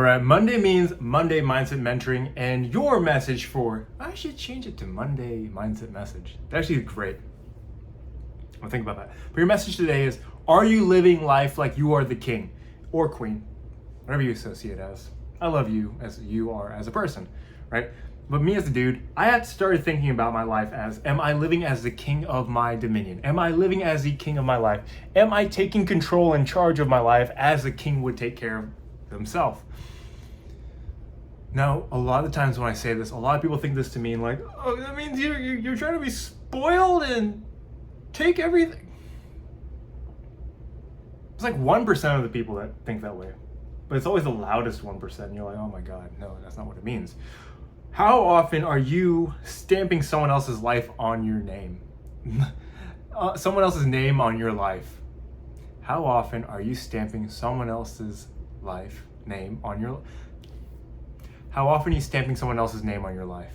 All right, Monday means Monday Mindset Mentoring, and your message for, I should change it to Monday Mindset Message. That actually is great. I'll think about that. But your message today is, are you living life like you are the king or queen, whatever you associate as? I love you as you are as a person, right? But me as a dude, I had started thinking about my life as, am I living as the king of my dominion? Am I living as the king of my life? Am I taking control and charge of my life as the king would take care of himself? Now, a lot of times when I say this, a lot of people think this to mean like, oh, that means you're trying to be spoiled and take everything. It's like 1% of the people that think that way. But it's always the loudest 1%. And you're like, oh my God, no, that's not what it means. How often are you stamping someone else's life on your name? Someone else's name on your life? How often are you stamping someone else's life name on your life? How often are you stamping someone else's name on your life?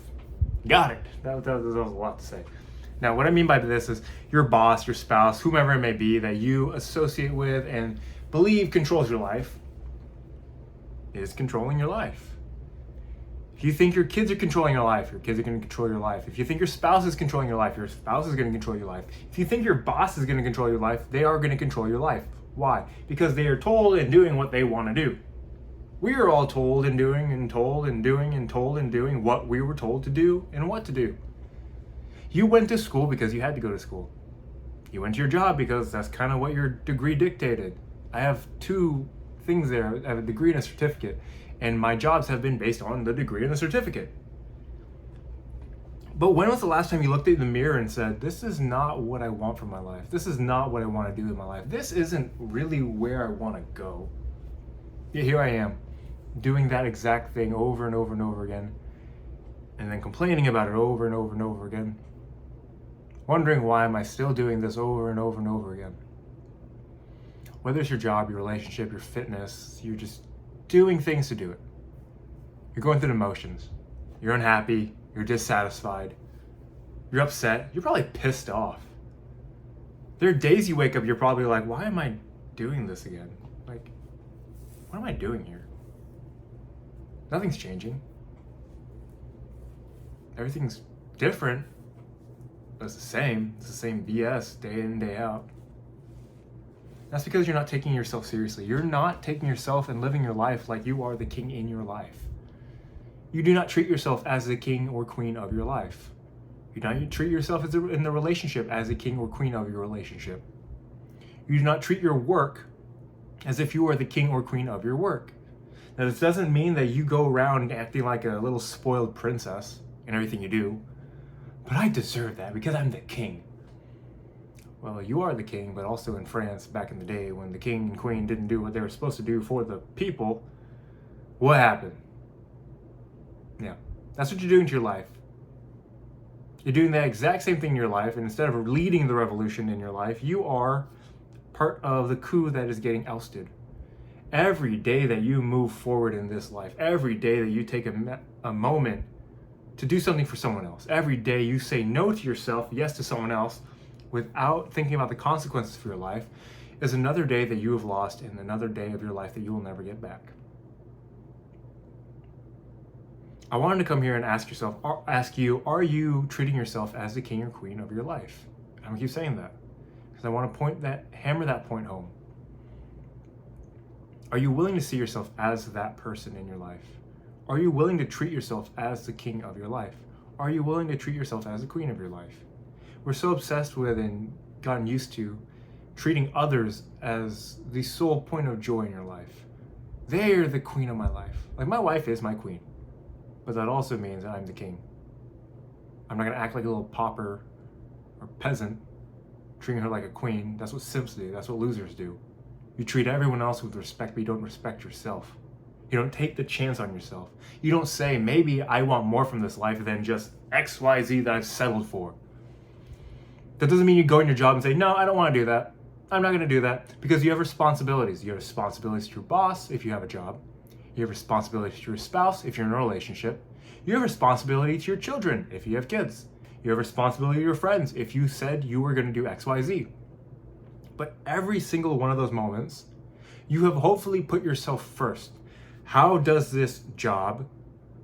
Got it. That was a lot to say. Now, what I mean by this is your boss, your spouse, whomever it may be that you associate with and believe controls your life is controlling your life. If you think your kids are controlling your life, your kids are going to control your life. If you think your spouse is controlling your life, your spouse is going to control your life. If you think your boss is going to control your life, they are going to control your life. Why? Because they are told and doing what they want to do. We are all told and doing and told and doing and told and doing what we were told to do and what to do. You went to school because you had to go to school. You went to your job because that's kind of what your degree dictated. I have two things there. I have a degree and a certificate, and my jobs have been based on the degree and the certificate. But when was the last time you looked in the mirror and said, this is not what I want for my life. This is not what I want to do in my life. This isn't really where I want to go. Yet here I am, doing that exact thing over and over and over again, and then complaining about it over and over and over again, wondering why am I still doing this over and over and over again. Whether it's your job, your relationship, your fitness, you're just doing things to do it. You're going through the motions. You're unhappy, you're dissatisfied, you're upset, you're probably pissed off. There are days you wake up, you're probably like, why am I doing this again? Like, what am I doing here? Nothing's changing. Everything's different, but it's the same. It's the same BS day in, day out. That's because you're not taking yourself seriously. You're not taking yourself and living your life like you are the king in your life. You do not treat yourself as the king or queen of your life. You do not treat yourself in the relationship as the king or queen of your relationship. You do not treat your work as if you are the king or queen of your work. Now, this doesn't mean that you go around acting like a little spoiled princess in everything you do. But I deserve that because I'm the king. Well, you are the king, but also in France back in the day when the king and queen didn't do what they were supposed to do for the people, what happened? Yeah, that's what you're doing to your life. You're doing that exact same thing in your life, and instead of leading the revolution in your life, you are part of the coup that is getting ousted. Every day that you move forward in this life, every day that you take a moment to do something for someone else, every day you say no to yourself, yes to someone else, without thinking about the consequences for your life, is another day that you have lost and another day of your life that you will never get back. I wanted to come here and ask you, are you treating yourself as the king or queen of your life? I'm gonna keep saying that because I want to hammer that point home. Are you willing to see yourself as that person in your life? Are you willing to treat yourself as the king of your life? Are you willing to treat yourself as the queen of your life? We're so obsessed with and gotten used to treating others as the sole point of joy in your life. They're the queen of my life. Like, my wife is my queen, but that also means that I'm the king. I'm not gonna act like a little pauper or peasant, treating her like a queen. That's what simps do. That's what losers do. You treat everyone else with respect, but you don't respect yourself. You don't take the chance on yourself. You don't say, maybe I want more from this life than just XYZ that I've settled for. That doesn't mean you go in your job and say, no, I don't want to do that. I'm not going to do that, because you have responsibilities. You have responsibilities to your boss if you have a job. You have responsibilities to your spouse if you're in a relationship. You have responsibility to your children if you have kids. You have responsibility to your friends if you said you were going to do XYZ. But every single one of those moments, you have hopefully put yourself first. How does this job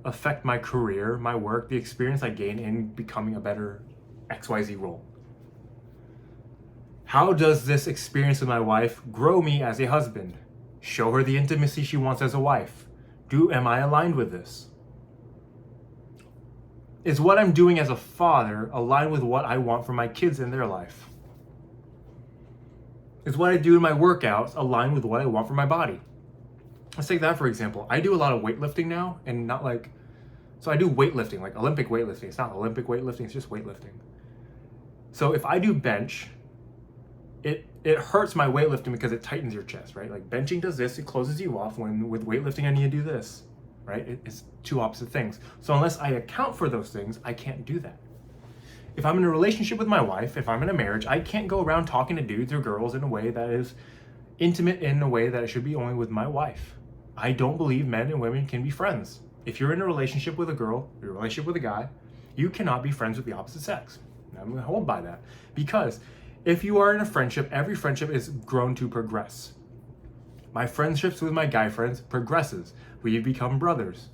affect my career, my work, the experience I gain in becoming a better XYZ role? How does this experience with my wife grow me as a husband? Show her the intimacy she wants as a wife. Am I aligned with this? Is what I'm doing as a father aligned with what I want for my kids in their life? Is what I do in my workouts aligned with what I want for my body? Let's take that for example. I do a lot of weightlifting now, and so I do weightlifting, like Olympic weightlifting. It's not Olympic weightlifting, it's just weightlifting. So if I do bench, it hurts my weightlifting because it tightens your chest, right? Like benching does this, it closes you off. When with weightlifting, I need to do this, right? It's two opposite things. So unless I account for those things, I can't do that. If I'm in a relationship with my wife, if I'm in a marriage, I can't go around talking to dudes or girls in a way that is intimate in a way that it should be only with my wife. I don't believe men and women can be friends. If you're in a relationship with a girl, or a relationship with a guy, you cannot be friends with the opposite sex. I'm going to hold by that. Because if you are in a friendship, every friendship is grown to progress. My friendships with my guy friends progresses. We become brothers.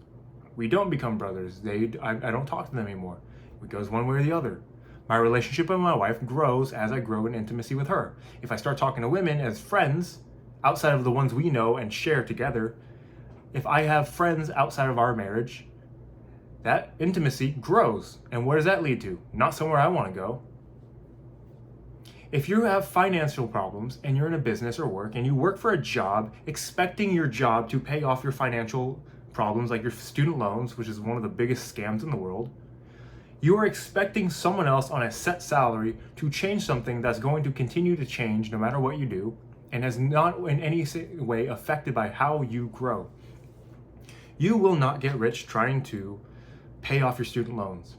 We don't become brothers. I don't talk to them anymore. It goes one way or the other. My relationship with my wife grows as I grow in intimacy with her. If I start talking to women as friends, outside of the ones we know and share together, if I have friends outside of our marriage, that intimacy grows. And where does that lead to? Not somewhere I want to go. If you have financial problems and you're in a business or work and you work for a job expecting your job to pay off your financial problems like your student loans, which is one of the biggest scams in the world, you are expecting someone else on a set salary to change something that's going to continue to change no matter what you do and is not in any way affected by how you grow. You will not get rich trying to pay off your student loans.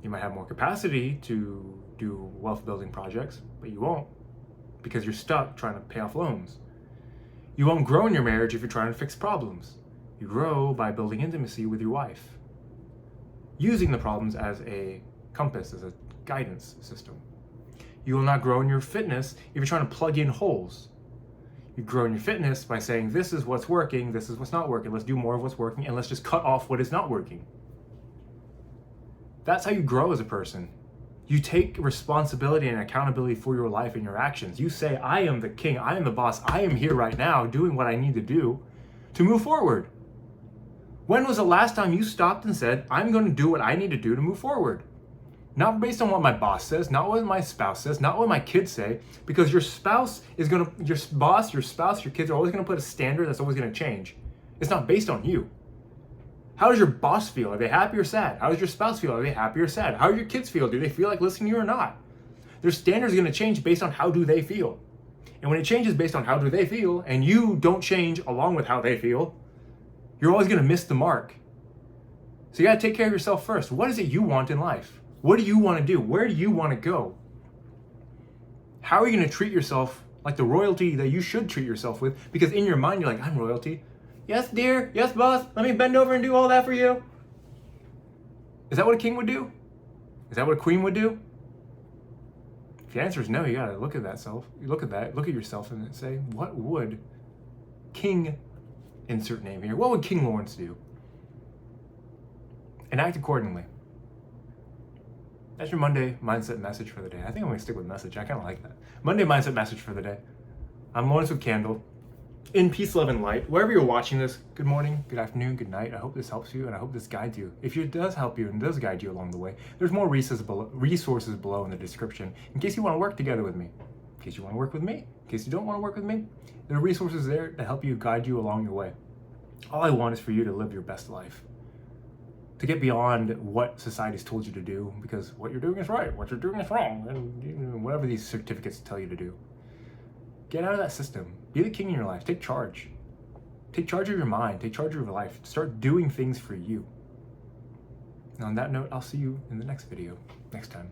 You might have more capacity to do wealth building projects, but you won't because you're stuck trying to pay off loans. You won't grow in your marriage if you're trying to fix problems. You grow by building intimacy with your wife, using the problems as a compass, as a guidance system. You will not grow in your fitness if you're trying to plug in holes. You grow in your fitness by saying, this is what's working, this is what's not working, let's do more of what's working, and let's just cut off what is not working. That's how you grow as a person. You take responsibility and accountability for your life and your actions. You say, I am the king, I am the boss, I am here right now doing what I need to do to move forward. When was the last time you stopped and said, I'm going to do what I need to do to move forward? Not based on what my boss says, not what my spouse says, not what my kids say, because your spouse is going to, your boss, your spouse, your kids are always going to put a standard that's always going to change. It's not based on you. How does your boss feel? Are they happy or sad? How does your spouse feel? Are they happy or sad? How do your kids feel? Do they feel like listening to you or not? Their standards are going to change based on how do they feel. And when it changes based on how do they feel, and you don't change along with how they feel, you're always going to miss the mark. So you got to take care of yourself first. What is it you want in life? What do you want to do? Where do you want to go? How are you going to treat yourself like the royalty that you should treat yourself with? Because in your mind, you're like, I'm royalty. Yes, dear. Yes, boss. Let me bend over and do all that for you. Is that what a king would do? Is that what a queen would do? If the answer is no, you got to look at look at yourself and say, what would King, insert name here, what would King Lawrence do? And act accordingly. That's your Monday mindset message for the day. I think I'm going to stick with message. I kind of like that. Monday mindset message for the day. I'm Lawrence with Candle. In peace, love, and light. Wherever you're watching this, good morning, good afternoon, good night. I hope this helps you and I hope this guides you. If it does help you and does guide you along the way, there's more resources below in the description in case you want to work together with me. In case you want to work with me, in case you don't want to work with me, there are resources there to help you guide you along your way. All I want is for you to live your best life. To get beyond what society's told you to do, because what you're doing is right, what you're doing is wrong, and whatever these certificates tell you to do. Get out of that system. Be the king in your life. Take charge. Take charge of your mind. Take charge of your life. Start doing things for you. And on that note, I'll see you in the next video next time.